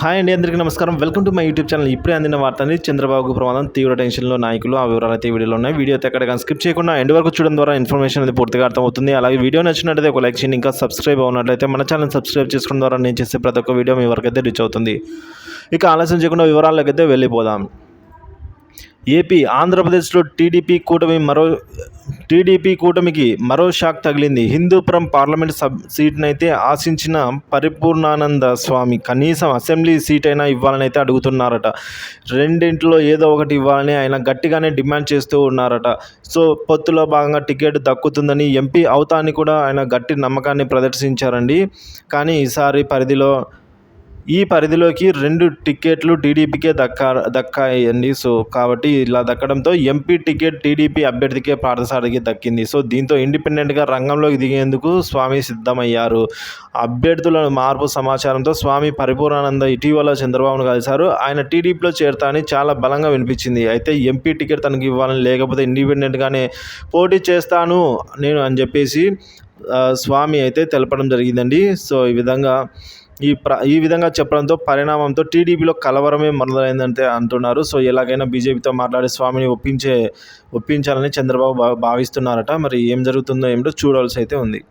Hi అండి, అందరికీ నమస్కారం. Welcome to my YouTube channel. ఇప్పుడే అందిన వార్తని చంద్రబాబు ప్రమాదం, తీవ్ర టెన్షన్లో నాయకులు, ఆ వివరాలు అయితే వీడియోలో ఉన్నాయి. వీడియో అయితే ఎక్కడ స్కిప్ చేయకుండా ఎండ్ వరకు చూడడం ద్వారా ఇన్ఫర్మేషన్ అనేది పూర్తిగా అర్థమవుతుంది. అలాగే వీడియో నచ్చినట్లయితే ఒక లైక్ చేయండి. ఇంకా సబ్స్క్రైబ్ అవునట్లయితే మన ఛానల్ సబ్స్క్రైబ్ చేసుకోవడం ద్వారా నేను చేసే ప్రతి ఒక్క వీడియో మీ వరకు అయితే రీచ్ అవుతుంది. ఇక ఆలస్యం చేయకుండా వివరాల్లోకి అయితే వెళ్ళిపోదాం. ఏపీ ఆంధ్రప్రదేశ్లో టీడీపీ కూటమికి మరో షాక్ తగిలింది. హిందూపురం పార్లమెంట్ సీట్నైతే ఆశించిన పరిపూర్ణానంద స్వామి కనీసం అసెంబ్లీ సీట్ అయినా ఇవ్వాలని అయితే అడుగుతున్నారట. రెండింటిలో ఏదో ఒకటి ఇవ్వాలని ఆయన గట్టిగానే డిమాండ్ చేస్తూ ఉన్నారట. సో పొత్తులో భాగంగా టికెట్ దక్కుతుందని, ఎంపీ అవుతా అని కూడా ఆయన గట్టి నమ్మకాన్ని ప్రదర్శించారండి. కానీ ఈసారి ఈ పరిధిలోకి 2 టికెట్లు టీడీపీకే దక్కాయండి. సో కాబట్టి ఇలా దక్కడంతో ఎంపీ టికెట్ టీడీపీ అభ్యర్థికే పార్థసారథికి దక్కింది. సో దీంతో ఇండిపెండెంట్గా రంగంలోకి దిగేందుకు స్వామి సిద్ధమయ్యారు. అభ్యర్థుల మార్పు సమాచారంతో స్వామి పరిపూర్ణానంద ఇటీవల చంద్రబాబును కలిశారు. ఆయన టీడీపీలో చేరతా అని చాలా బలంగా వినిపించింది. అయితే ఎంపీ టికెట్ తనకు ఇవ్వాలని, లేకపోతే ఇండిపెండెంట్గానే పోటీ చేస్తాను నేను అని చెప్పేసి స్వామి అయితే తెలపడం జరిగిందండి. సో ఈ విధంగా చెప్పడంతో పరిణామంతో టీడీపీలో కలవరమే మొదలైందంటే అంటున్నారు. సో ఎలాగైనా బీజేపీతో మాట్లాడి స్వామిని ఒప్పించాలని చంద్రబాబు భావిస్తున్నారట. మరి ఏం జరుగుతుందో ఏమిటో చూడాల్సి అయితే ఉంది.